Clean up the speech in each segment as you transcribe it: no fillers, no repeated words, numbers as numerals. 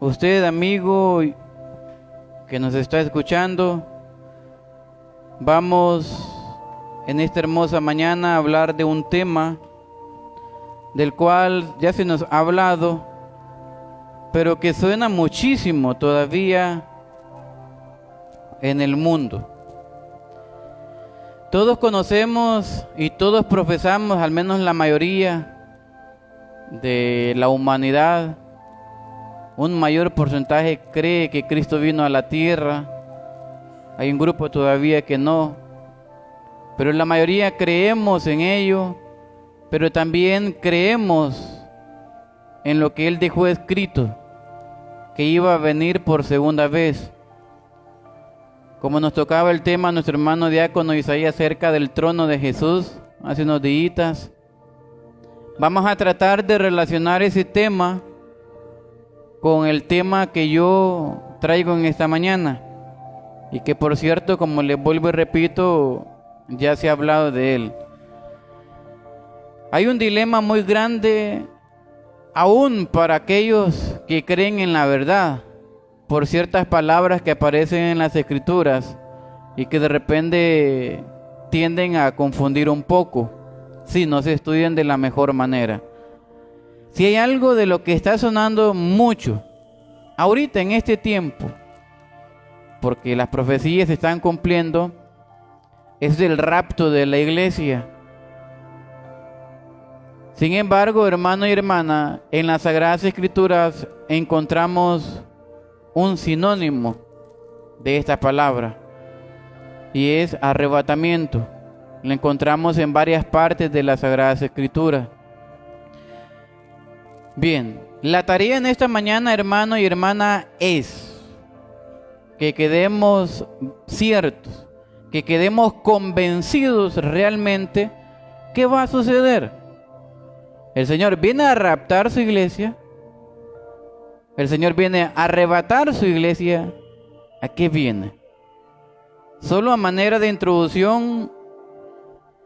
Usted, amigo que nos está escuchando, vamos en esta hermosa mañana a hablar de un tema del cual ya se nos ha hablado, pero que suena muchísimo todavía en el mundo. Todos conocemos y todos profesamos, al menos la mayoría de la humanidad, un mayor porcentaje cree que Cristo vino a la tierra. Hay un grupo todavía que no, pero la mayoría creemos en ello, pero también creemos en lo que Él dejó escrito, que iba a venir por segunda vez. Como nos tocaba el tema nuestro hermano diácono Isaías acerca del trono de Jesús hace unos días, vamos a tratar de relacionar ese tema con el tema que yo traigo en esta mañana, y que por cierto, como les vuelvo y repito, ya se ha hablado de él. Hay un dilema muy grande aún para aquellos que creen en la verdad, por ciertas palabras que aparecen en las Escrituras y que de repente tienden a confundir un poco si no se estudian de la mejor manera. Si hay algo de lo que está sonando mucho ahorita en este tiempo, porque las profecías se están cumpliendo, es del rapto de la iglesia. Sin embargo, hermano y hermana, en las Sagradas Escrituras encontramos un sinónimo de esta palabra, y es arrebatamiento. Lo encontramos en varias partes de las Sagradas Escrituras. Bien, la tarea en esta mañana, hermano y hermana, es que quedemos ciertos, que quedemos convencidos realmente que va a suceder. El Señor viene a raptar su iglesia. El Señor viene a arrebatar su iglesia. ¿A qué viene? Solo a manera de introducción,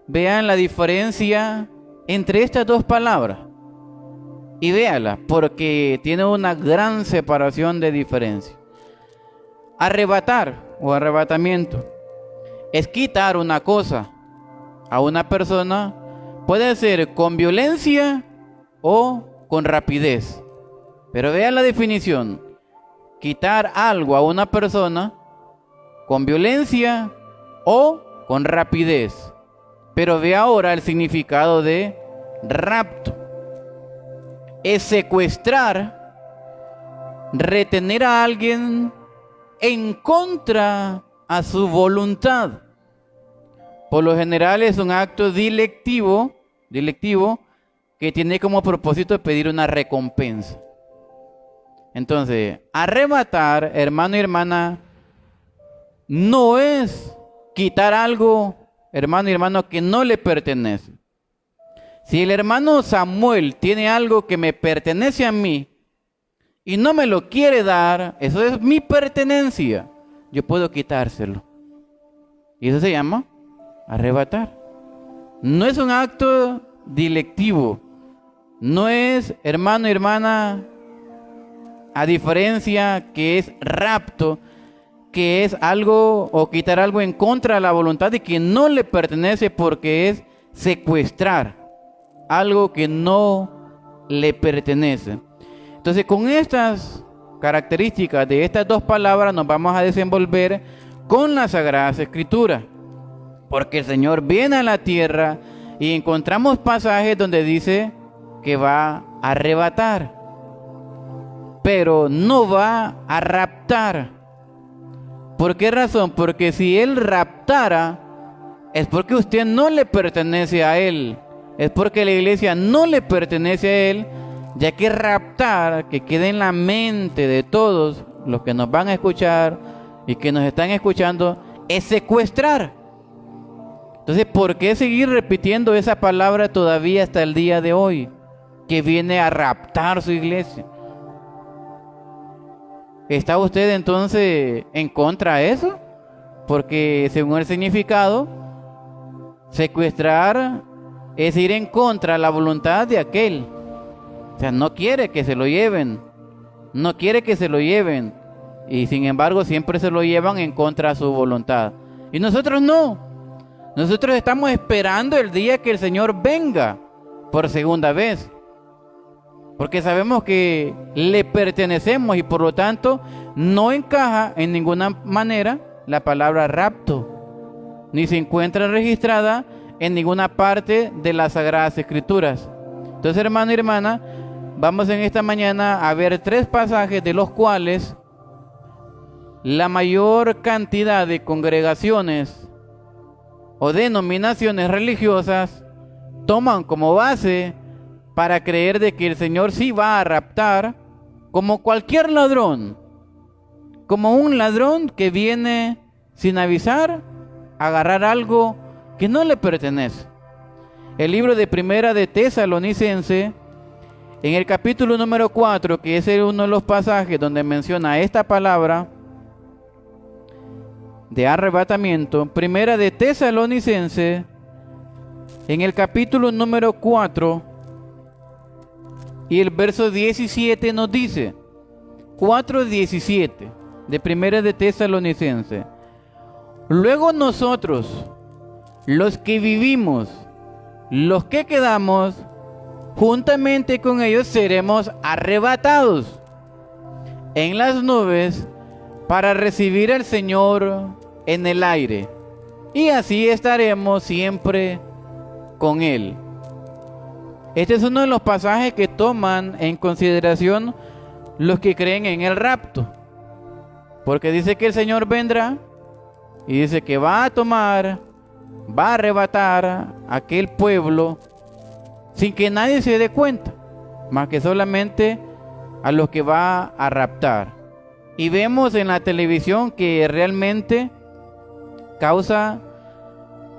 vean la diferencia entre estas dos palabras. Y véala, porque tiene una gran separación de diferencia. Arrebatar o arrebatamiento es quitar una cosa a una persona. Puede ser con violencia o con rapidez. Pero vean la definición. Quitar algo a una persona con violencia o con rapidez. Pero ve ahora el significado de rapto. Es secuestrar, retener a alguien en contra a su voluntad. Por lo general es un acto delictivo que tiene como propósito pedir una recompensa. Entonces, arrebatar, hermano y hermana, no es quitar algo, hermano y hermano, que no le pertenece. Si el hermano Samuel tiene algo que me pertenece a mí y no me lo quiere dar, eso es mi pertenencia. Yo puedo quitárselo. Y eso se llama arrebatar. No es un acto delictivo. No es, hermano y hermana, a diferencia que es rapto, que es algo o quitar algo en contra de la voluntad de quien no le pertenece, porque es secuestrar algo que no le pertenece. Entonces, con estas características de estas dos palabras nos vamos a desenvolver con las Sagradas Escrituras, porque el Señor viene a la tierra y encontramos pasajes donde dice que va a arrebatar, pero no va a raptar. ¿Por qué razón? Porque si Él raptara, es porque usted no le pertenece a Él, es porque la iglesia no le pertenece a Él, ya que raptar, que quede en la mente de todos los que nos van a escuchar y que nos están escuchando, es secuestrar. Entonces, ¿por qué seguir repitiendo esa palabra todavía hasta el día de hoy? Que viene a raptar su iglesia. ¿Está usted entonces en contra de eso? Porque según el significado, secuestrar es ir en contra de la voluntad de aquel. O sea, no quiere que se lo lleven. no quiere que se lo lleven, y sin embargo siempre se lo llevan en contra de su voluntad. Y nosotros no. Nosotros estamos esperando el día que el Señor venga por segunda vez, porque sabemos que le pertenecemos y por lo tanto no encaja en ninguna manera la palabra rapto, ni se encuentra registrada en ninguna parte de las Sagradas Escrituras. Entonces, hermano y hermana, vamos en esta mañana a ver 3 pasajes de los cuales la mayor cantidad de congregaciones o denominaciones religiosas toman como base para creer de que el Señor sí va a raptar, como cualquier ladrón, como un ladrón que viene sin avisar a agarrar algo que no le pertenece. El libro de Primera de Tesalonicenses, en el capítulo número 4, que es uno de los pasajes donde menciona esta palabra de arrebatamiento, Primera de Tesalonicenses, en el capítulo número 4 y el verso 17 nos dice, 4:17 de Primera de Tesalonicenses: luego nosotros, los que vivimos, los que quedamos, juntamente con ellos seremos arrebatados en las nubes para recibir al Señor en el aire, y así estaremos siempre con Él. Este es uno de los pasajes que toman en consideración los que creen en el rapto, porque dice que el Señor vendrá y dice que va a tomar, va a arrebatar a aquel pueblo sin que nadie se dé cuenta, más que solamente a los que va a raptar. Y vemos en la televisión que realmente causa,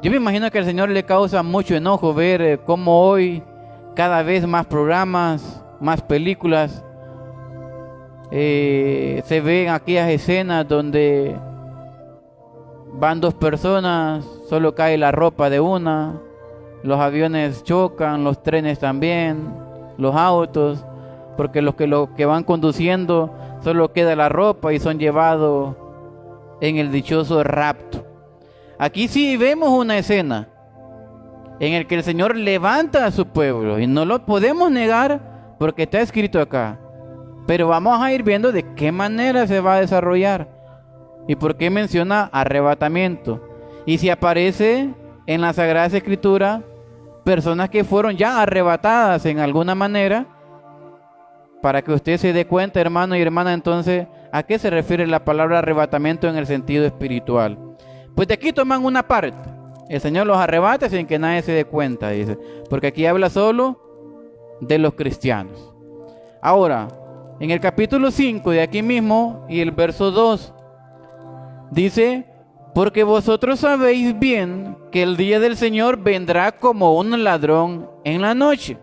yo me imagino que al Señor le causa mucho enojo ver cómo hoy cada vez más programas, más películas, se ven aquellas escenas donde van 2 personas, solo cae la ropa de una, los aviones chocan, los trenes también, los autos, porque los que van conduciendo solo queda la ropa y son llevados en el dichoso rapto. Aquí sí vemos una escena en el que el Señor levanta a su pueblo y no lo podemos negar porque está escrito acá, pero vamos a ir viendo de qué manera se va a desarrollar y por qué menciona arrebatamiento, y si aparece en la Sagrada Escritura personas que fueron ya arrebatadas en alguna manera, para que usted se dé cuenta, hermano y hermana, entonces a qué se refiere la palabra arrebatamiento en el sentido espiritual. Pues de aquí toman una parte: el Señor los arrebata sin que nadie se dé cuenta, dice, porque aquí habla solo de los cristianos. Ahora, en el capítulo 5 de aquí mismo y el verso 2 dice: porque vosotros sabéis bien que el día del Señor vendrá como un ladrón en la noche.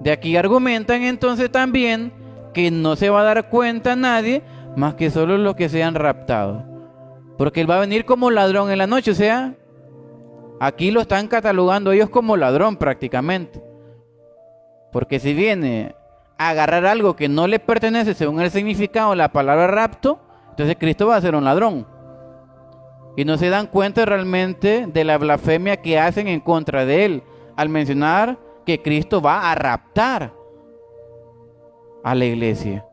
De aquí argumentan entonces también que no se va a dar cuenta nadie más que solo los que sean raptados, porque Él va a venir como ladrón en la noche. O sea, aquí lo están catalogando ellos como ladrón prácticamente, porque si viene a agarrar algo que no le pertenece según el significado de la palabra rapto, entonces Cristo va a ser un ladrón, y no se dan cuenta realmente de la blasfemia que hacen en contra de Él al mencionar que Cristo va a raptar a la iglesia.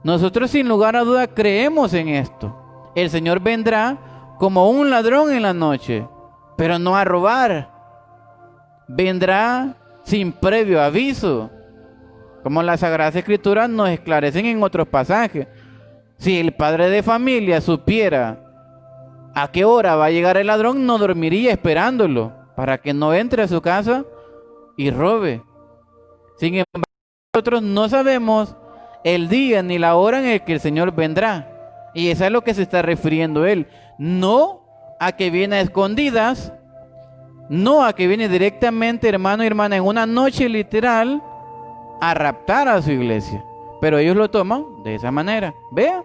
Nosotros sin lugar a duda creemos en esto. El Señor vendrá como un ladrón en la noche, pero no a robar. Vendrá sin previo aviso, como las Sagradas Escrituras nos esclarecen en otros pasajes. Si el padre de familia supiera a qué hora va a llegar el ladrón, no dormiría esperándolo para que no entre a su casa y robe. Sin embargo, nosotros no sabemos el día ni la hora en el que el Señor vendrá, y eso es a lo que se está refiriendo Él. No a que viene a escondidas, no a que viene directamente, hermano y hermana, en una noche literal a raptar a su iglesia, pero ellos lo toman de esa manera. Vea,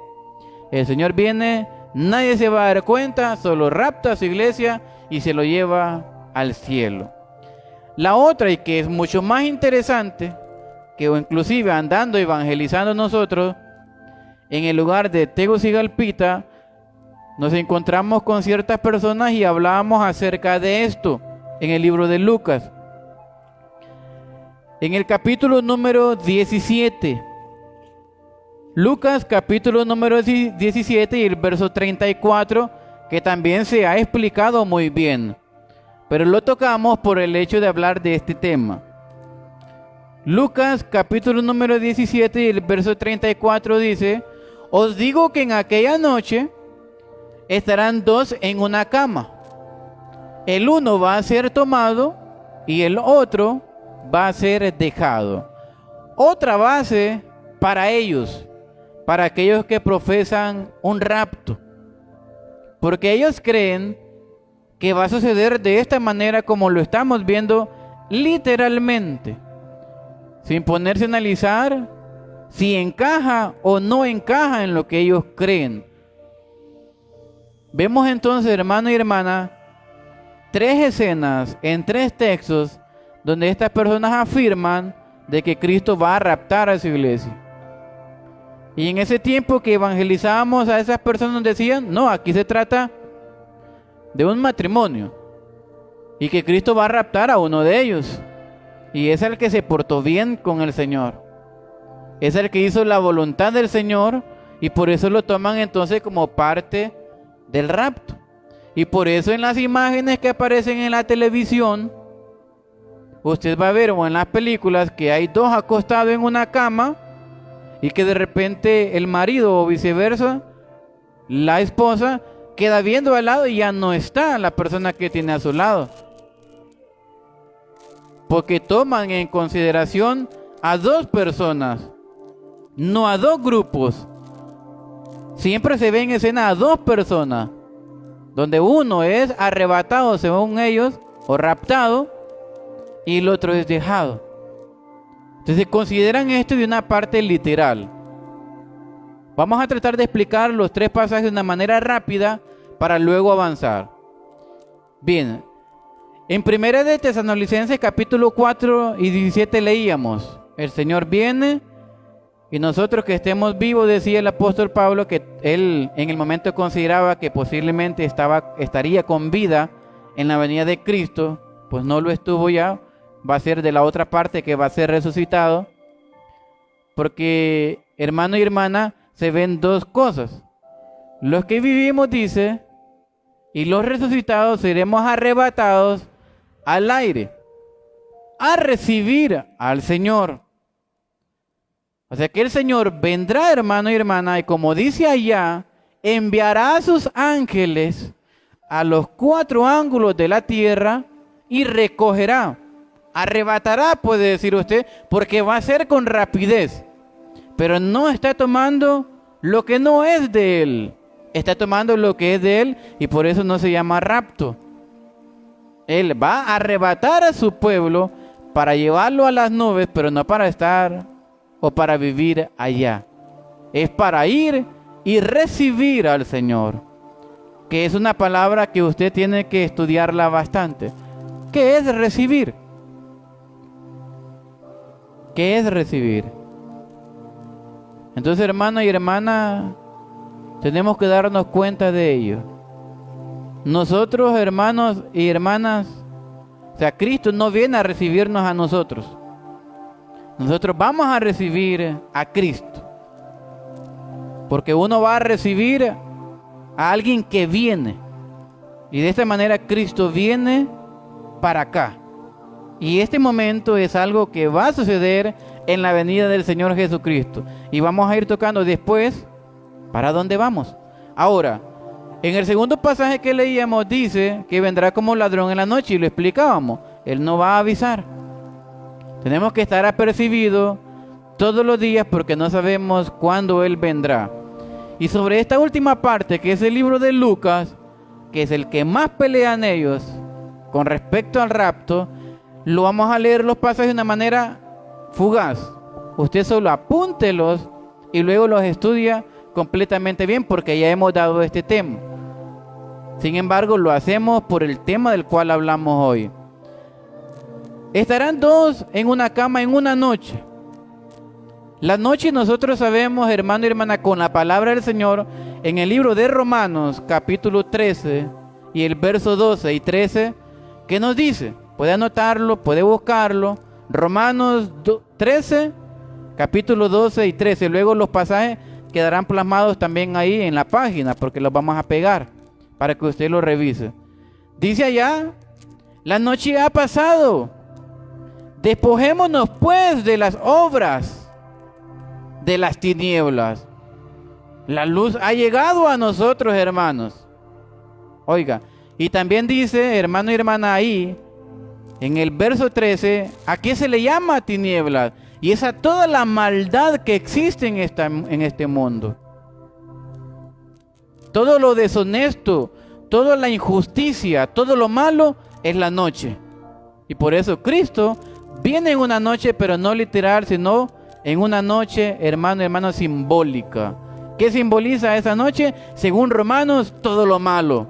el Señor viene, nadie se va a dar cuenta, solo rapta a su iglesia y se lo lleva al cielo. La otra, y que es mucho más interesante, que o inclusive andando evangelizando nosotros en el lugar de Tegucigalpita, nos encontramos con ciertas personas y hablábamos acerca de esto en el libro de Lucas. En el capítulo número 17, Lucas capítulo número 17 y el verso 34, que también se ha explicado muy bien, pero lo tocamos por el hecho de hablar de este tema. Lucas capítulo número 17 y el verso 34 dice: os digo que en aquella noche estarán dos en una cama. El uno va a ser tomado y el otro va a ser dejado. Otra base para ellos, para aquellos que profesan un rapto, porque ellos creen que va a suceder de esta manera como lo estamos viendo literalmente, sin ponerse a analizar si encaja o no encaja en lo que ellos creen. Vemos entonces, hermano y hermana, tres escenas en tres textos donde estas personas afirman de que Cristo va a raptar a su iglesia. Y en ese tiempo que evangelizábamos a esas personas decían: no, aquí se trata de un matrimonio y que Cristo va a raptar a uno de ellos, y es el que se portó bien con el Señor, es el que hizo la voluntad del Señor, y por eso lo toman entonces como parte del rapto. Y por eso en las imágenes que aparecen en la televisión, usted va a ver, o en las películas, que hay dos acostados en una cama y que de repente el marido o viceversa, la esposa, queda viendo al lado y ya no está la persona que tiene a su lado, porque toman en consideración a dos personas, no a dos grupos. Siempre se ve en escena a dos personas, donde uno es arrebatado según ellos o raptado y el otro es dejado. Entonces consideran esto de una parte literal. Vamos a tratar de explicar los tres pasajes de una manera rápida para luego avanzar. Bien, en 1 de Tesalonicenses capítulo 4 y 17 leíamos: el Señor viene y nosotros que estemos vivos, decía el apóstol Pablo, que él en el momento consideraba que posiblemente estaría con vida en la venida de Cristo, pues no lo estuvo ya, va a ser de la otra parte que va a ser resucitado, porque hermano y hermana, se ven dos cosas. Los que vivimos, dice, y los resucitados seremos arrebatados al aire, a recibir al Señor. O sea que el Señor vendrá, hermano y hermana, y como dice allá, enviará a sus ángeles a los cuatro ángulos de la tierra y recogerá, arrebatará, puede decir usted, porque va a ser con rapidez, pero no está tomando lo que no es de él, está tomando lo que es de él, y por eso no se llama rapto. Él va a arrebatar a su pueblo para llevarlo a las nubes, pero no para estar o para vivir allá. Es para ir y recibir al Señor, que es una palabra que usted tiene que estudiarla bastante. ¿Qué es recibir? ¿Qué es recibir? Entonces, hermano y hermana, tenemos que darnos cuenta de ello. Nosotros, hermanos y hermanas, o sea, Cristo no viene a recibirnos a nosotros. Nosotros vamos a recibir a Cristo, porque uno va a recibir a alguien que viene, y de esta manera Cristo viene para acá. Y este momento es algo que va a suceder en la venida del Señor Jesucristo, y vamos a ir tocando después para dónde vamos. Ahora, en el segundo pasaje que leíamos dice que vendrá como ladrón en la noche, y lo explicábamos. Él no va a avisar. Tenemos que estar apercibidos todos los días porque no sabemos cuándo Él vendrá. Y sobre esta última parte, que es el libro de Lucas, que es el que más pelean ellos con respecto al rapto, lo vamos a leer los pasajes de una manera fugaz. Usted solo apúntelos y luego los estudia completamente bien, porque ya hemos dado este tema. Sin embargo, lo hacemos por el tema del cual hablamos hoy. Estarán dos en una cama en una noche. La noche nosotros sabemos, hermano y hermana, con la palabra del Señor, en el libro de Romanos, capítulo 13, y el verso 12 y 13, ¿qué nos dice? Puede anotarlo, puede buscarlo. Romanos 13, capítulo 12 y 13. Luego los pasajes quedarán plasmados también ahí en la página, porque los vamos a pegar para que usted lo revise. Dice allá, la noche ha pasado. Despojémonos pues de las obras de las tinieblas. La luz ha llegado a nosotros, hermanos. Oiga, y también dice, hermano y hermana, ahí, en el verso 13, ¿a qué se le llama tinieblas? Y es a toda la maldad que existe en este mundo. Todo lo deshonesto, toda la injusticia, todo lo malo es la noche. Y por eso Cristo viene en una noche, pero no literal, sino en una noche, hermano y hermana, simbólica. ¿Qué simboliza esa noche? Según Romanos, todo lo malo.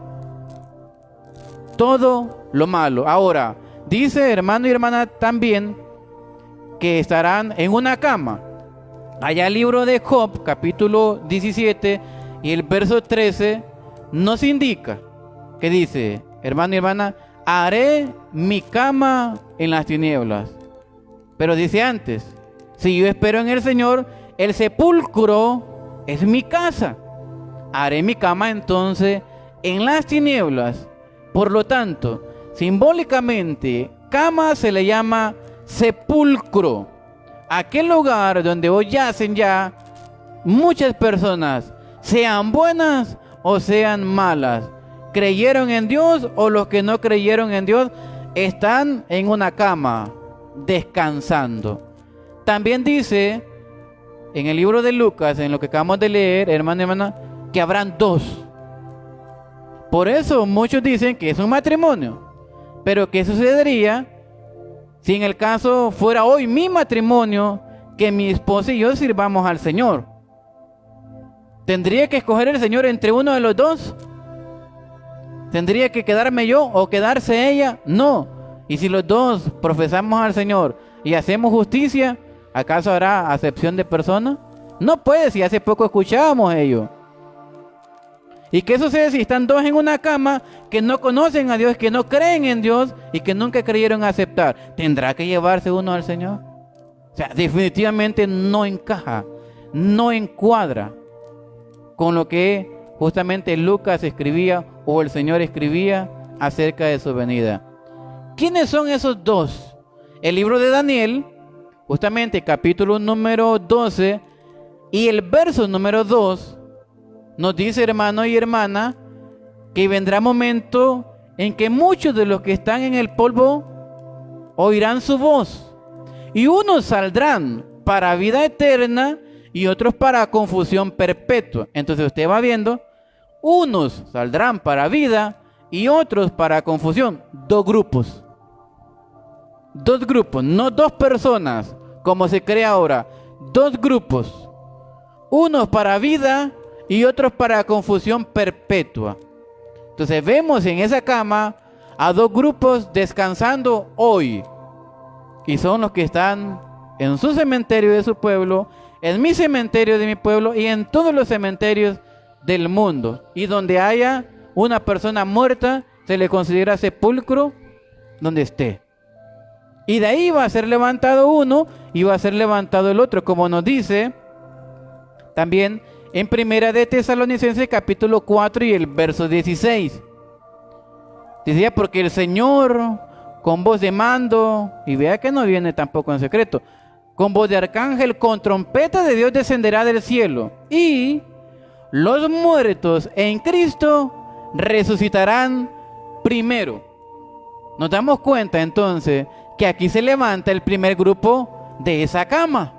Todo lo malo. Ahora, dice, hermano y hermana, también que estarán en una cama. Allá el libro de Job, capítulo 17 y el verso 13, nos indica que dice, hermano y hermana, haré mi cama en las tinieblas. Pero dice antes, si yo espero en el Señor, el sepulcro es mi casa. Haré mi cama entonces en las tinieblas. Por lo tanto, simbólicamente, cama se le llama sepulcro. Aquel lugar donde hoy yacen ya muchas personas, sean buenas o sean malas. Creyeron en Dios o los que no creyeron en Dios están en una cama descansando. También dice en el libro de Lucas, en lo que acabamos de leer, hermano y hermana, que habrán dos. Por eso muchos dicen que es un matrimonio. Pero ¿qué sucedería si en el caso fuera hoy mi matrimonio, que mi esposa y yo sirvamos al Señor? ¿Tendría que escoger el Señor entre uno de los dos? ¿Tendría que quedarme yo o quedarse ella? No. Y si los dos profesamos al Señor y hacemos justicia, ¿acaso habrá acepción de persona? No puede, si hace poco escuchábamos ello. ¿Y qué sucede si están dos en una cama que no conocen a Dios, que no creen en Dios y que nunca creyeron aceptar? ¿Tendrá que llevarse uno al Señor? O sea, definitivamente no encaja, no encuadra con lo que justamente Lucas escribía o el Señor escribía acerca de su venida. ¿Quiénes son esos dos? El libro de Daniel, justamente capítulo número 12 y el verso número 2, nos dice, hermano y hermana, que vendrá momento en que muchos de los que están en el polvo oirán su voz, y unos saldrán para vida eterna y otros para confusión perpetua. Entonces usted va viendo, unos saldrán para vida y otros para confusión. Dos grupos, no dos personas como se cree ahora, dos grupos, unos para vida y otros para confusión perpetua. Entonces vemos en esa cama a dos grupos descansando hoy, y son los que están en su cementerio de su pueblo, en mi cementerio de mi pueblo y en todos los cementerios del mundo. Y donde haya una persona muerta, se le considera sepulcro donde esté. Y de ahí va a ser levantado uno y va a ser levantado el otro, como nos dice también en Primera de Tesalonicenses capítulo 4 y el verso 16. Decía, porque el Señor con voz de mando, y vea que no viene tampoco en secreto, con voz de arcángel, con trompeta de Dios descenderá del cielo, y los muertos en Cristo resucitarán primero. Nos damos cuenta entonces que aquí se levanta el primer grupo de esa cama.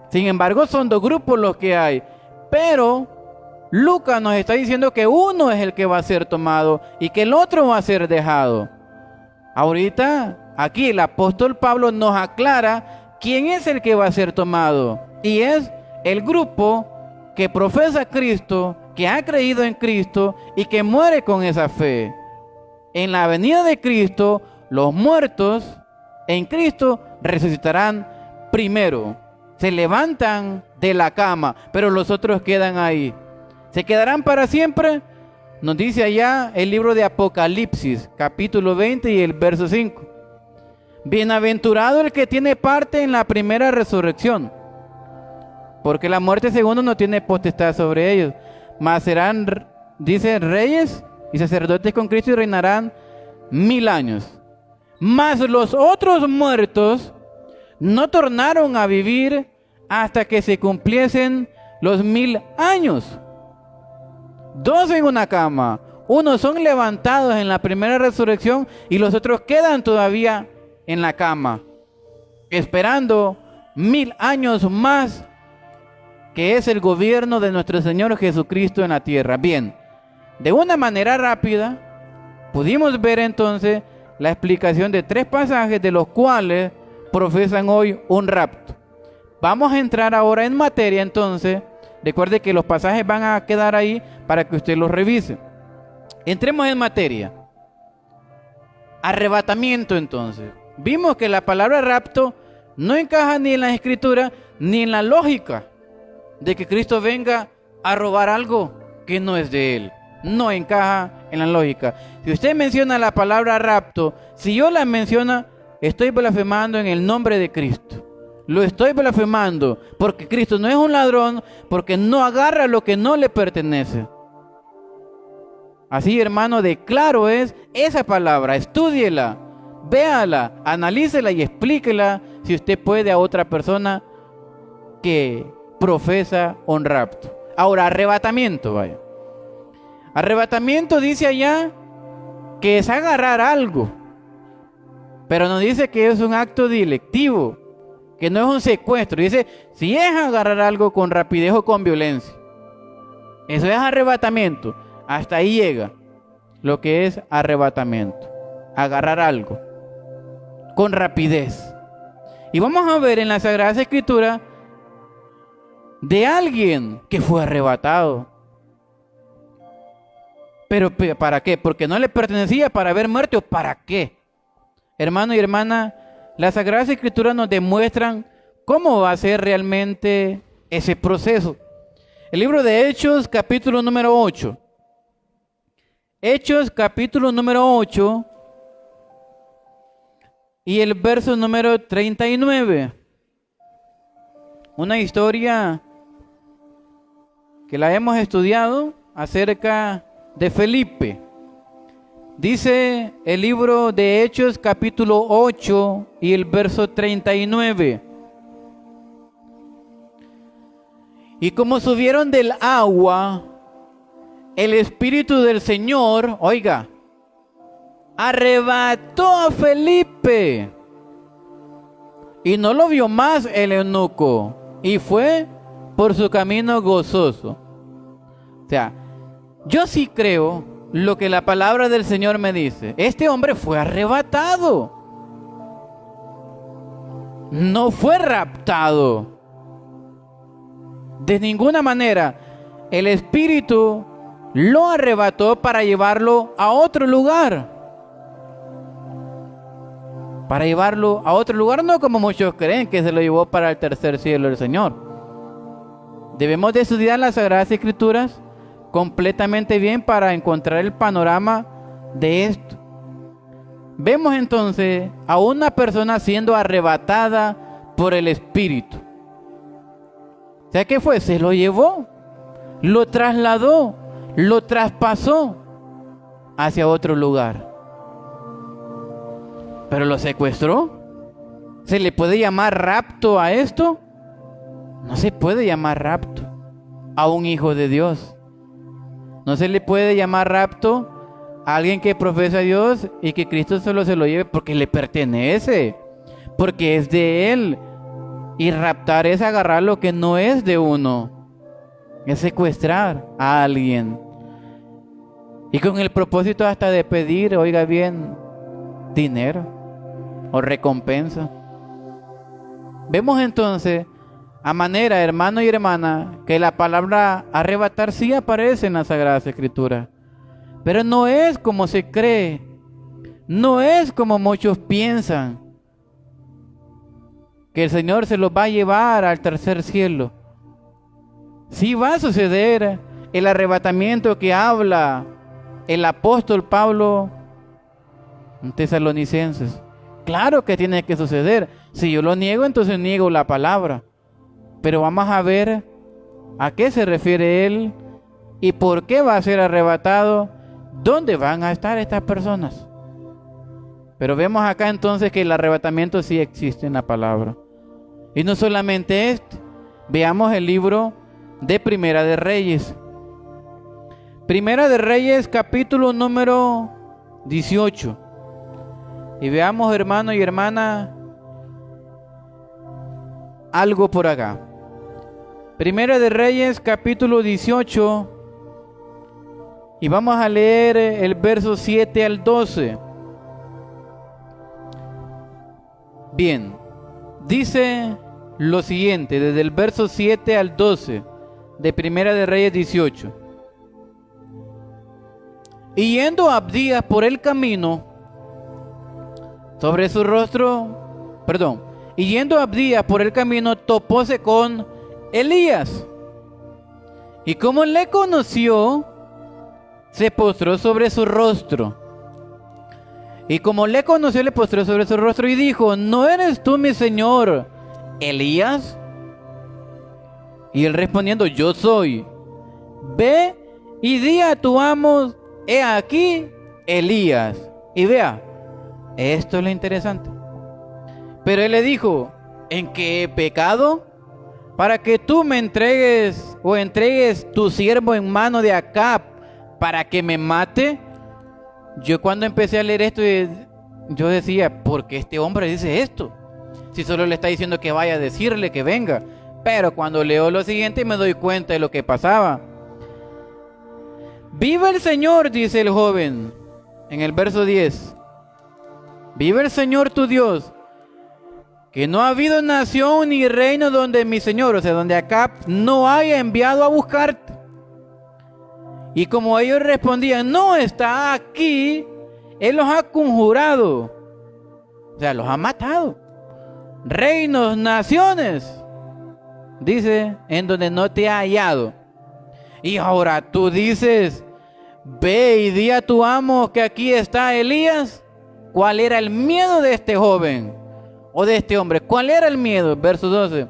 Sin embargo, son dos grupos los que hay. Pero Lucas nos está diciendo que uno es el que va a ser tomado y que el otro va a ser dejado. Ahorita, aquí el apóstol Pablo nos aclara quién es el que va a ser tomado. Y es el grupo que profesa a Cristo, que ha creído en Cristo y que muere con esa fe. En la venida de Cristo, los muertos en Cristo resucitarán primero. se levantan de la cama, pero los otros quedan ahí. ¿Se quedarán para siempre? Nos dice allá el libro de Apocalipsis, capítulo 20 y el verso 5. Bienaventurado el que tiene parte en la primera resurrección, porque la muerte segunda no tiene potestad sobre ellos, mas serán, dice, reyes y sacerdotes con Cristo y reinarán 1000 años. Mas los otros muertos no tornaron a vivir hasta que se cumpliesen los 1000 años. 2 en una cama, unos son levantados en la primera resurrección y los otros quedan todavía en la cama, esperando 1000 años más, que es el gobierno de nuestro Señor Jesucristo en la tierra. Bien, de una manera rápida, pudimos ver entonces la explicación de 3 pasajes de los cuales profesan hoy un rapto. Vamos a entrar ahora en materia entonces. Recuerde que los pasajes van a quedar ahí para que usted los revise. Entremos en materia. Arrebatamiento entonces. Vimos que la palabra rapto no encaja ni en la escritura ni en la lógica de que Cristo venga a robar algo que no es de Él. No encaja en la lógica. Si usted menciona la palabra rapto, si yo la menciono, estoy blasfemando en el nombre de Cristo. Lo estoy blasfemando porque Cristo no es un ladrón, porque no agarra lo que no le pertenece. Así, hermano, de claro es esa palabra. Estúdiela, véala, analícela y explíquela si usted puede a otra persona que profesa un rapto. Ahora, arrebatamiento, vaya. Arrebatamiento dice allá que es agarrar algo, pero no dice que es un acto delictivo, que no es un secuestro. Dice, si es agarrar algo con rapidez o con violencia, eso es arrebatamiento. Hasta ahí llega lo que es arrebatamiento. Agarrar algo con rapidez. Y vamos a ver en la Sagrada Escritura de alguien que fue arrebatado. ¿Pero para qué? ¿Porque no le pertenecía, para haber muerto o para qué? Hermano y hermana, las Sagradas Escrituras nos demuestran cómo va a ser realmente ese proceso. El libro de Hechos, capítulo número 8. Hechos, capítulo número 8 y el verso número 39. Una historia que la hemos estudiado acerca de Felipe. Dice el libro de Hechos, capítulo 8 y el verso 39. Y como subieron del agua, el Espíritu del Señor, oiga, arrebató a Felipe y no lo vio más el eunuco y fue por su camino gozoso. O sea, yo sí creo lo que la palabra del Señor me dice. Este hombre fue arrebatado, no fue raptado. De ninguna manera. El Espíritu lo arrebató para llevarlo a otro lugar. Para llevarlo a otro lugar, no como muchos creen que se lo llevó para el tercer cielo del Señor. Debemos de estudiar las Sagradas Escrituras completamente bien para encontrar el panorama de esto. Vemos entonces a una persona siendo arrebatada por el Espíritu. O sea, ¿qué fue? Se lo llevó, lo trasladó, lo traspasó hacia otro lugar. ¿Pero lo secuestró? ¿Se le puede llamar rapto a esto? No se puede llamar rapto a un hijo de Dios. No se le puede llamar rapto a alguien que profesa a Dios y que Cristo solo se lo lleve porque le pertenece, porque es de Él. Y raptar es agarrar lo que no es de uno, es secuestrar a alguien. Y con el propósito hasta de pedir, oiga bien, dinero o recompensa. Vemos entonces, a manera, hermano y hermana, que la palabra arrebatar sí aparece en las Sagradas Escrituras, pero no es como se cree, no es como muchos piensan. que el Señor se los va a llevar al tercer cielo. Sí va a suceder el arrebatamiento que habla el apóstol Pablo en Tesalonicenses. Claro que tiene que suceder. Si yo lo niego, entonces niego la palabra. Pero vamos a ver a qué se refiere él y por qué va a ser arrebatado, dónde van a estar estas personas. Pero vemos acá entonces que el arrebatamiento sí existe en la palabra. Y no solamente este. Veamos el libro de Primera de Reyes. Primera de Reyes, capítulo número 18. Y veamos, hermano y hermana, algo por acá. Primera de Reyes, capítulo 18. Y vamos a leer el verso 7 al 12. Bien, dice lo siguiente, desde el verso 7 al 12 de Primera de Reyes 18. Y yendo Abdías por el camino, sobre su rostro, y yendo Abdías por el camino, topóse con Elías. Y como le conoció, se postró sobre su rostro. Y como le conoció, le postró sobre su rostro y dijo: ¿No eres tú, mi señor Elías? Y él respondiendo: yo soy. Ve y di a tu amo: he aquí Elías. Y vea, esto es lo interesante. Pero él le dijo: ¿en qué he pecado? Para que tú me entregues o entregues tu siervo en mano de Acab para que me mate. Yo cuando empecé a leer esto, yo decía: ¿por qué este hombre dice esto? Si solo le está diciendo que vaya a decirle que venga. Pero cuando leo lo siguiente me doy cuenta de lo que pasaba. Viva el Señor, dice el joven, en el verso 10. Viva el Señor tu Dios, que no ha habido nación ni reino donde mi Señor, o sea, donde Acab no haya enviado a buscarte. Y como ellos respondían: no está aquí, él los ha conjurado, o sea, los ha matado. Reinos, naciones, dice, en donde no te ha hallado. Y ahora tú dices: ve y di a tu amo que aquí está Elías. ¿Cuál era el miedo de este joven o de este hombre? ¿Cuál era el miedo? Verso 12.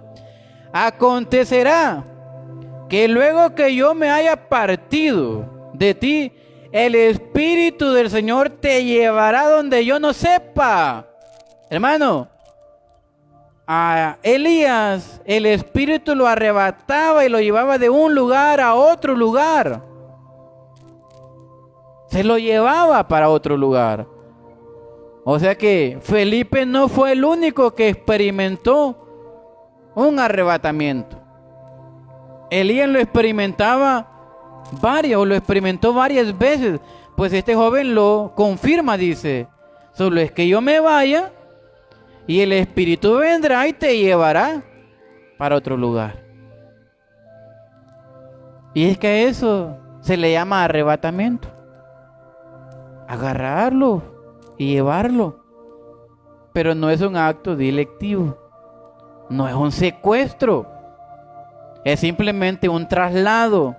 Acontecerá que luego que yo me haya partido de ti, el Espíritu del Señor te llevará donde yo no sepa. Hermano, a Elías el Espíritu lo arrebataba y lo llevaba de un lugar a otro lugar. Se lo llevaba para otro lugar. O sea que Felipe no fue el único que experimentó un arrebatamiento. Elías lo experimentaba lo experimentó varias veces. Pues este joven lo confirma, dice: solo es que yo me vaya y el Espíritu vendrá y te llevará para otro lugar. Y es que a eso se le llama arrebatamiento. Agarrarlo y llevarlo. Pero no es un acto delictivo. No es un secuestro. Es simplemente un traslado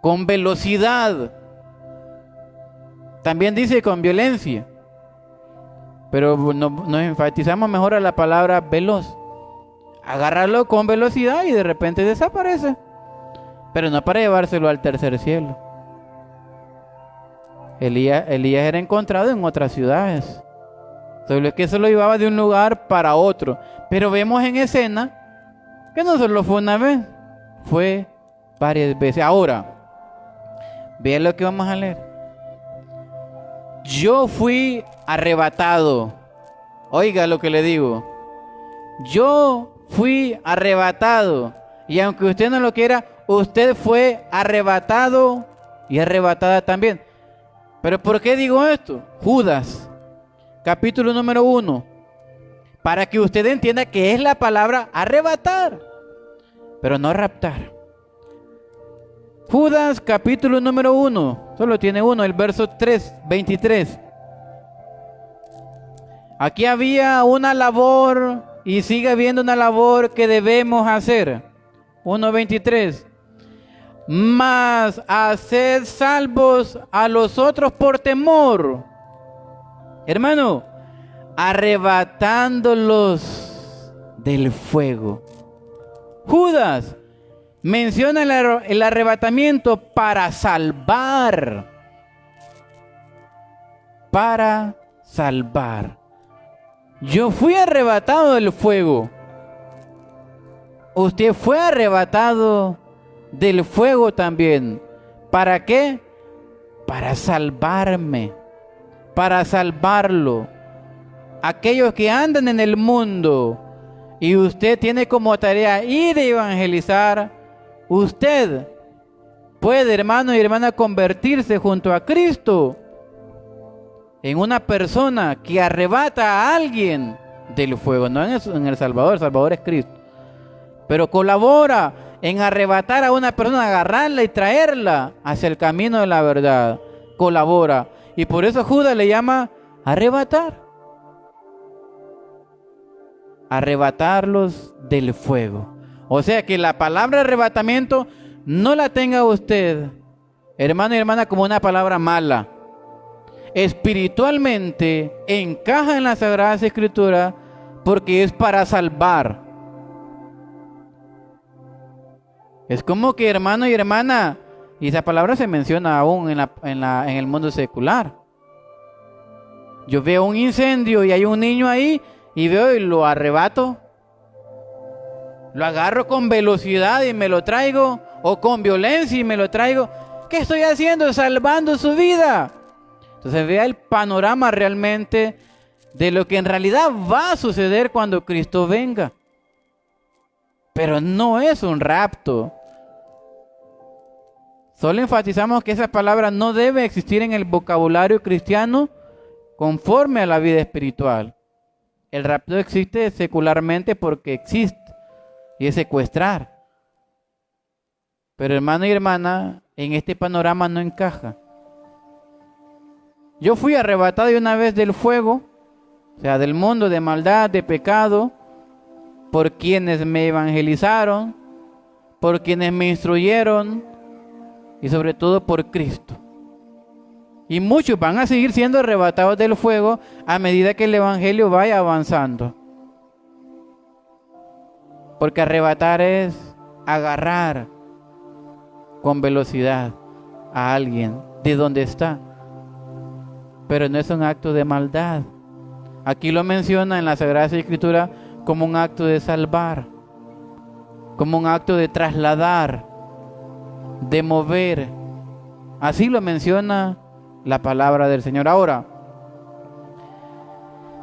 con velocidad. También dice con violencia. Pero nos enfatizamos mejor a la palabra veloz. Agarrarlo con velocidad y de repente desaparece. Pero no para llevárselo al tercer cielo. Elías era encontrado en otras ciudades. Solo es que se lo llevaba de un lugar para otro. Pero vemos en escena que no solo fue una vez, fue varias veces. Ahora, vean lo que vamos a leer. Yo fui arrebatado. Oiga lo que le digo. Yo fui arrebatado. Y aunque usted no lo quiera, usted fue arrebatado y arrebatada también. ¿Pero por qué digo esto? Judas, capítulo número 1. Para que usted entienda que es la palabra arrebatar, pero no raptar. Judas, capítulo número 1. Solo tiene uno, el verso 23. Aquí había una labor y sigue habiendo una labor que debemos hacer. 1:23. Mas haced salvos a los otros por temor. Hermano, arrebatándolos del fuego. Judas menciona el arrebatamiento para salvar. Para salvar. Yo fui arrebatado del fuego. Usted fue arrebatado del fuego también. ¿Para qué? Para salvarme. Para salvarlo. Aquellos que andan en el mundo y usted tiene como tarea ir a evangelizar, usted puede, hermano y hermana, convertirse junto a Cristo en una persona que arrebata a alguien del fuego. No en el Salvador, el Salvador es Cristo, pero colabora en arrebatar a una persona, agarrarla y traerla hacia el camino de la verdad. Colabora. Y por eso Judas le llama arrebatar. Arrebatarlos del fuego. O sea que la palabra arrebatamiento no la tenga usted, hermano y hermana, como una palabra mala. Espiritualmente encaja en las Sagradas Escrituras porque es para salvar. Es como que, hermano y hermana, y esa palabra se menciona aún en el mundo secular. Yo veo un incendio y hay un niño ahí y veo y lo arrebato. Lo agarro con velocidad y me lo traigo, o con violencia y me lo traigo. ¿Qué estoy haciendo? Salvando su vida. Entonces vea el panorama realmente de lo que en realidad va a suceder cuando Cristo venga. Pero no es un rapto. Solo enfatizamos que esa palabra no debe existir en el vocabulario cristiano conforme a la vida espiritual. El rapto existe secularmente porque existe y es secuestrar. Pero hermano y hermana, en este panorama no encaja. Yo fui arrebatado de una vez del fuego, o sea, del mundo de maldad, de pecado, por quienes me evangelizaron, por quienes me instruyeron y sobre todo por Cristo. Y muchos van a seguir siendo arrebatados del fuego a medida que el evangelio vaya avanzando. Porque arrebatar es agarrar con velocidad a alguien de donde está. Pero no es un acto de maldad. Aquí lo menciona en la Sagrada Escritura como un acto de salvar, como un acto de trasladar, de mover. Así lo menciona la palabra del Señor. Ahora,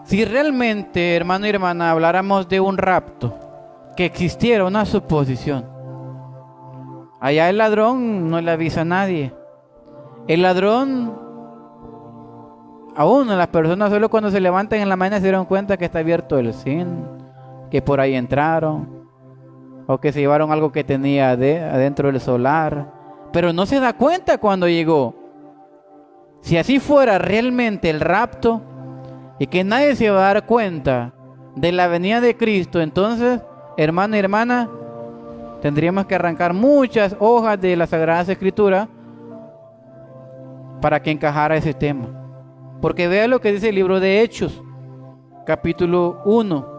si realmente, hermano y hermana, habláramos de un rapto, que existiera una suposición, allá el ladrón no le avisa a nadie. El ladrón, aún las personas solo cuando se levantan en la mañana se dieron cuenta que está abierto el zinc, que por ahí entraron, o que se llevaron algo que tenía adentro del solar, pero no se da cuenta cuando llegó. Si así fuera realmente el rapto y que nadie se va a dar cuenta de la venida de Cristo, entonces, hermano y hermana, tendríamos que arrancar muchas hojas de las Sagradas Escrituras para que encajara ese tema. Porque vea lo que dice el libro de Hechos, capítulo 1.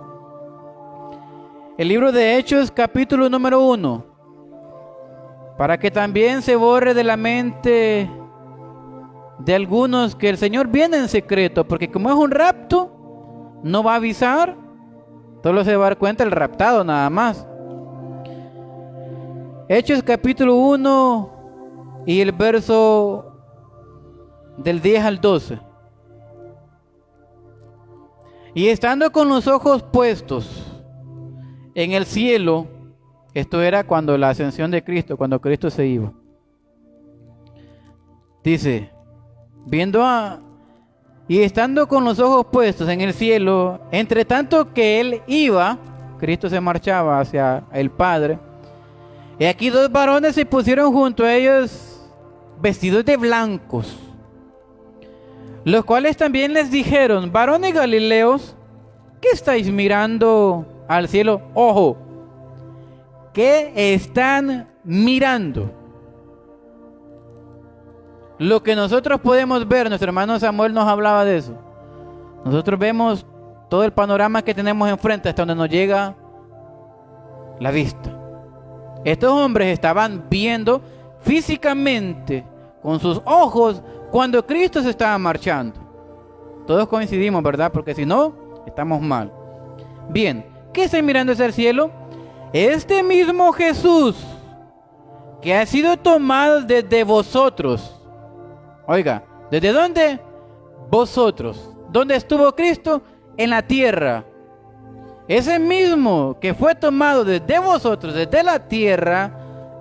El libro de Hechos, capítulo número 1. Para que también se borre de la mente de algunos que el Señor viene en secreto, porque como es un rapto, no va a avisar, solo se va a dar cuenta el raptado nada más. Hechos capítulo 1 y el verso del 10 al 12. Y estando con los ojos puestos en el cielo, esto era cuando la ascensión de Cristo, cuando Cristo se iba. Dice, y estando con los ojos puestos en el cielo, entre tanto que él iba, Cristo se marchaba hacia el Padre, y aquí dos varones se pusieron junto a ellos vestidos de blancos, los cuales también les dijeron, varones galileos, ¿qué estáis mirando al cielo. Ojo, ¿qué están mirando? Lo que nosotros podemos ver, nuestro hermano Samuel nos hablaba de eso. Nosotros vemos todo el panorama que tenemos enfrente hasta donde nos llega la vista. Estos hombres estaban viendo físicamente con sus ojos cuando Cristo se estaba marchando. Todos coincidimos, ¿verdad? Porque si no, estamos mal. Bien, ¿qué está mirando hacia el cielo? Este mismo Jesús que ha sido tomado desde vosotros. Oiga, ¿desde dónde? Vosotros. ¿Dónde estuvo Cristo? En la tierra. Ese mismo que fue tomado desde vosotros, desde la tierra,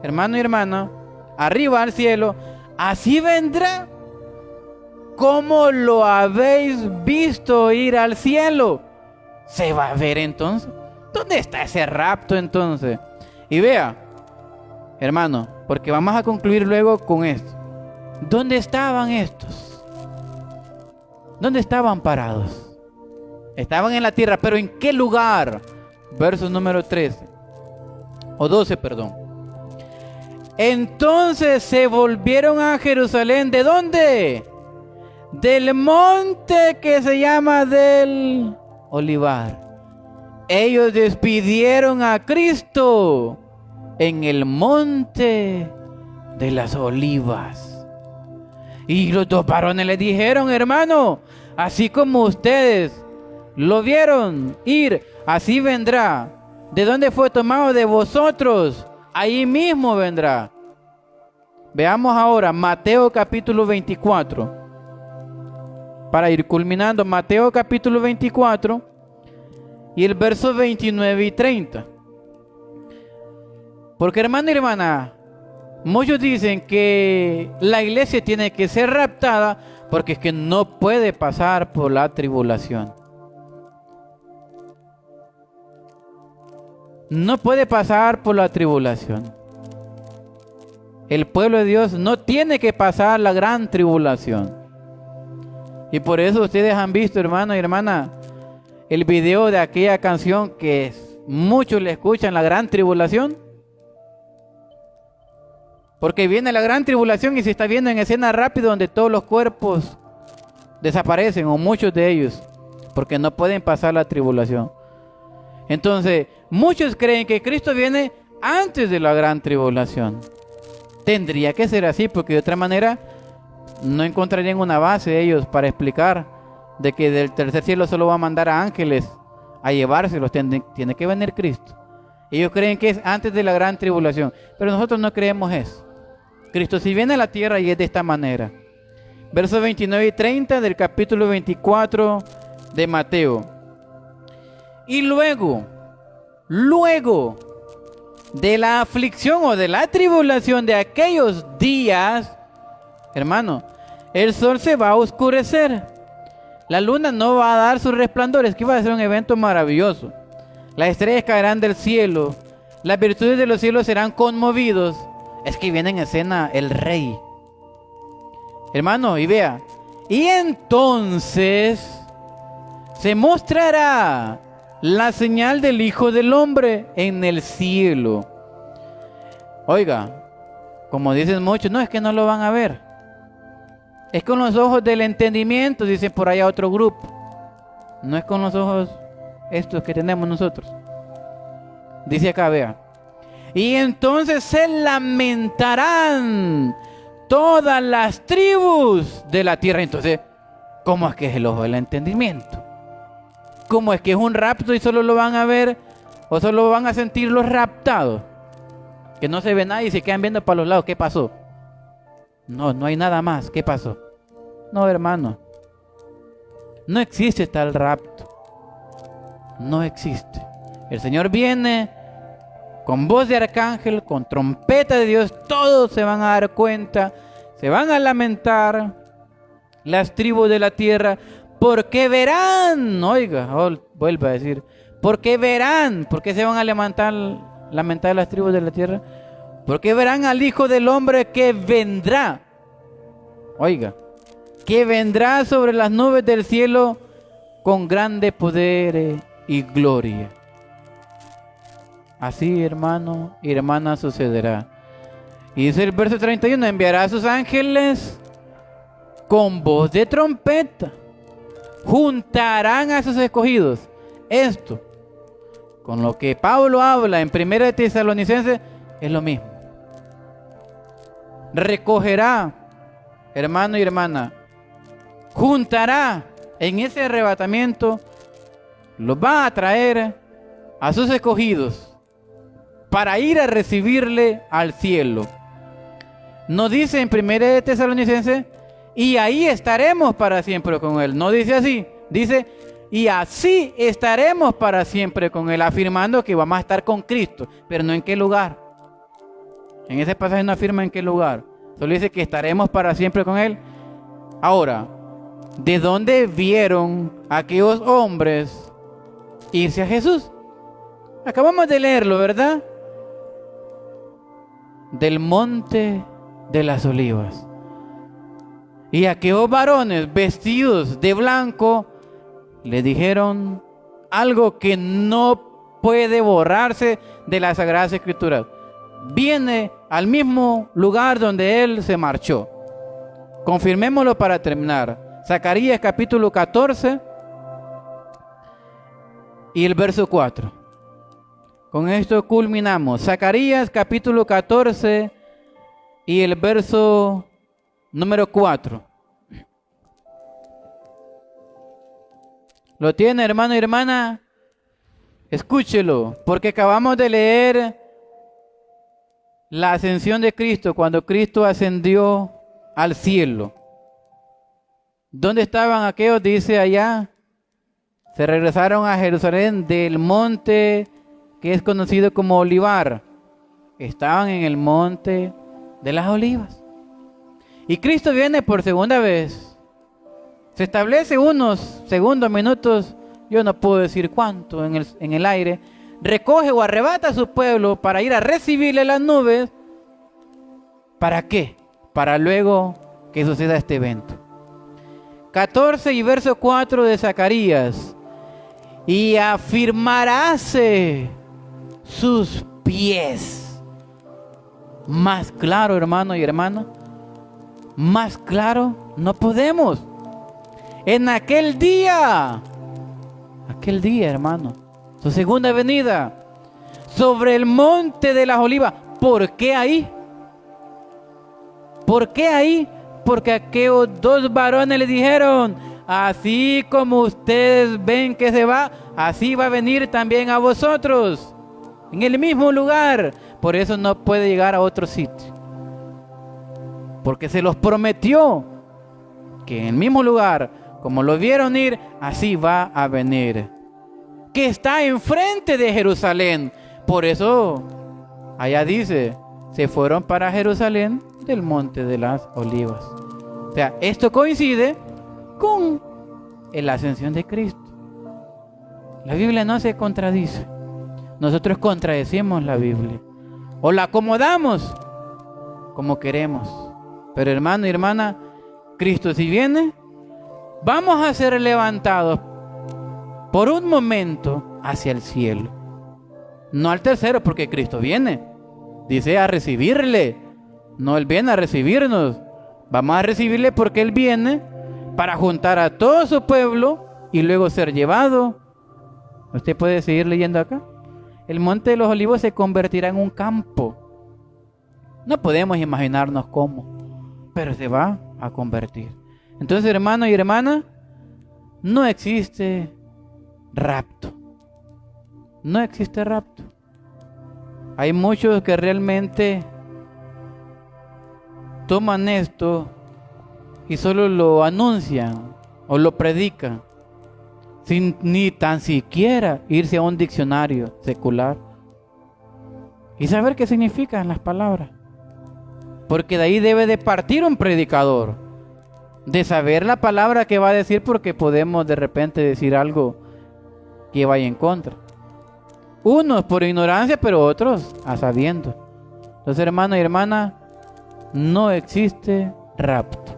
hermano y hermana, arriba al cielo, así vendrá como lo habéis visto ir al cielo. Se va a ver entonces. ¿Dónde está ese rapto entonces? Y vea, hermano, porque vamos a concluir luego con esto. ¿Dónde estaban estos? ¿Dónde estaban parados? Estaban en la tierra, pero ¿en qué lugar? Verso número 13. O 12, perdón. Entonces se volvieron a Jerusalén. ¿De dónde? Del monte que se llama del Olivar. Ellos despidieron a Cristo en el monte de las Olivas. Y los dos varones le dijeron: hermano, así como ustedes lo vieron ir, así vendrá. ¿De dónde fue tomado? De vosotros. Ahí mismo vendrá. Veamos ahora Mateo capítulo 24. Para ir culminando, Mateo capítulo 24 y el verso 29 y 30. Porque, hermano y hermana, muchos dicen que la iglesia tiene que ser raptada porque es que no puede pasar por la tribulación. No puede pasar por la tribulación. El pueblo de Dios no tiene que pasar la gran tribulación. Y por eso ustedes han visto, hermano y hermana, el video de aquella canción que muchos le escuchan, la gran tribulación. Porque viene la gran tribulación y se está viendo en escena rápida donde todos los cuerpos desaparecen, o muchos de ellos, porque no pueden pasar la tribulación. Entonces, muchos creen que Cristo viene antes de la gran tribulación. Tendría que ser así, porque de otra manera no encontrarían una base ellos para explicar de que del tercer cielo solo va a mandar a ángeles a llevárselos. Tiene que venir Cristo. Ellos creen que es antes de la gran tribulación, pero nosotros no creemos eso. Cristo si viene a la tierra y es de esta manera. Versos 29 y 30 del capítulo 24 de Mateo. Y luego de la aflicción o de la tribulación de aquellos días, hermano, el sol se va a oscurecer. La luna no va a dar su resplandor. Es que va a ser un evento maravilloso. Las estrellas caerán del cielo. Las virtudes de los cielos serán conmovidos. Es que viene en escena el rey. Hermano, y vea. Y entonces se mostrará la señal del Hijo del Hombre en el cielo. Oiga, como dicen muchos, no, es que no lo van a ver. Es con los ojos del entendimiento, dicen por allá otro grupo. No es con los ojos estos que tenemos nosotros. Dice acá, vea. Y entonces se lamentarán todas las tribus de la tierra. Entonces, ¿cómo es que es el ojo del entendimiento? ¿Cómo es que es un rapto y solo lo van a ver o solo van a sentir los raptados? Que no se ve nada y se quedan viendo para los lados. ¿Qué pasó? No hay nada más. ¿Qué pasó? No, hermano. No existe tal rapto. No existe. El Señor viene con voz de arcángel, con trompeta de Dios. Todos se van a dar cuenta. Se van a lamentar las tribus de la tierra. Porque verán. Oiga, vuelve a decir. Porque verán. ¿Por qué se van a lamentar las tribus de la tierra? Porque verán al Hijo del Hombre que vendrá. Oiga, que vendrá sobre las nubes del cielo con grande poder y gloria. así, hermano y hermana, sucederá. Y dice el verso 31, enviará a sus ángeles con voz de trompeta, juntarán a sus escogidos. Esto, con lo que Pablo habla en 1 de Tesalonicenses, es lo mismo. Recogerá, hermano y hermana, juntará en ese arrebatamiento, los va a traer a sus escogidos para ir a recibirle al cielo. No dice en 1 de Tesalonicenses, y ahí estaremos para siempre con él. No dice así, dice, y así estaremos para siempre con él, afirmando que vamos a estar con Cristo, pero no en qué lugar. En ese pasaje no afirma en qué lugar, solo dice que estaremos para siempre con él. Ahora, ¿de dónde vieron aquellos hombres irse a Jesús? Acabamos de leerlo, ¿verdad? Del monte de las olivas. Y aquellos varones vestidos de blanco le dijeron algo que no puede borrarse de las Sagradas Escrituras. Viene al mismo lugar donde él se marchó. Confirmémoslo para terminar. Zacarías capítulo 14 y el verso 4. Con esto culminamos. Zacarías capítulo 14 y el verso número 4. ¿Lo tiene, hermano y hermana? Escúchelo, porque acabamos de leer la ascensión de Cristo, cuando Cristo ascendió al cielo. ¿Dónde estaban aquellos? Dice allá. Se regresaron a Jerusalén del monte que es conocido como Olivar. Estaban en el monte de las olivas. Y Cristo viene por segunda vez. Se establece unos segundos, minutos, yo no puedo decir cuánto en el aire. Recoge o arrebata a su pueblo para ir a recibirle las nubes. ¿Para qué? Para luego que suceda este evento. 14 y verso 4 de Zacarías. Y afirmaráse sus pies. Más claro, hermano y hermana. Más claro no podemos. En aquel día, hermano, su segunda venida, sobre el monte de las olivas. ¿Por qué ahí? ¿Por qué ahí? Porque aquellos dos varones le dijeron, así como ustedes ven que se va, así va a venir también a vosotros, en el mismo lugar. Por eso no puede llegar a otro sitio, porque se los prometió que en el mismo lugar, como lo vieron ir, así va a venir, que está enfrente de Jerusalén. Por eso allá dice, se fueron para Jerusalén del monte de las olivas. O sea, esto coincide con la ascensión de Cristo. La Biblia no se contradice. Nosotros contradecimos la Biblia o la acomodamos como queremos. Pero hermano y hermana, Cristo si viene, vamos a ser levantados por un momento hacia el cielo. No al tercero, porque Cristo viene. Dice a recibirle. No, Él viene a recibirnos. Vamos a recibirle porque Él viene para juntar a todo su pueblo y luego ser llevado. Usted puede seguir leyendo acá. El monte de los olivos se convertirá en un campo. No podemos imaginarnos cómo, pero se va a convertir. Entonces, hermano y hermana, no existe rapto. No existe rapto. Hay muchos que realmente toman esto y solo lo anuncian o lo predican, sin ni tan siquiera irse a un diccionario secular y saber qué significan las palabras. Porque de ahí debe de partir un predicador, de saber la palabra que va a decir, porque podemos de repente decir algo que vaya en contra. Unos por ignorancia, pero otros a sabiendo. Entonces, hermano y hermana, no existe rapto.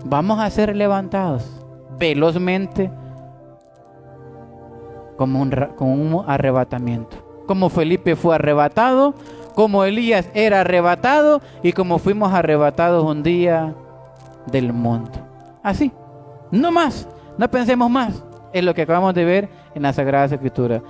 Vamos a ser levantados velozmente como un arrebatamiento. como Felipe fue arrebatado, como Elías era arrebatado y como fuimos arrebatados un día del mundo. Así, no más, no pensemos más. Es lo que acabamos de ver en la Sagrada Escritura.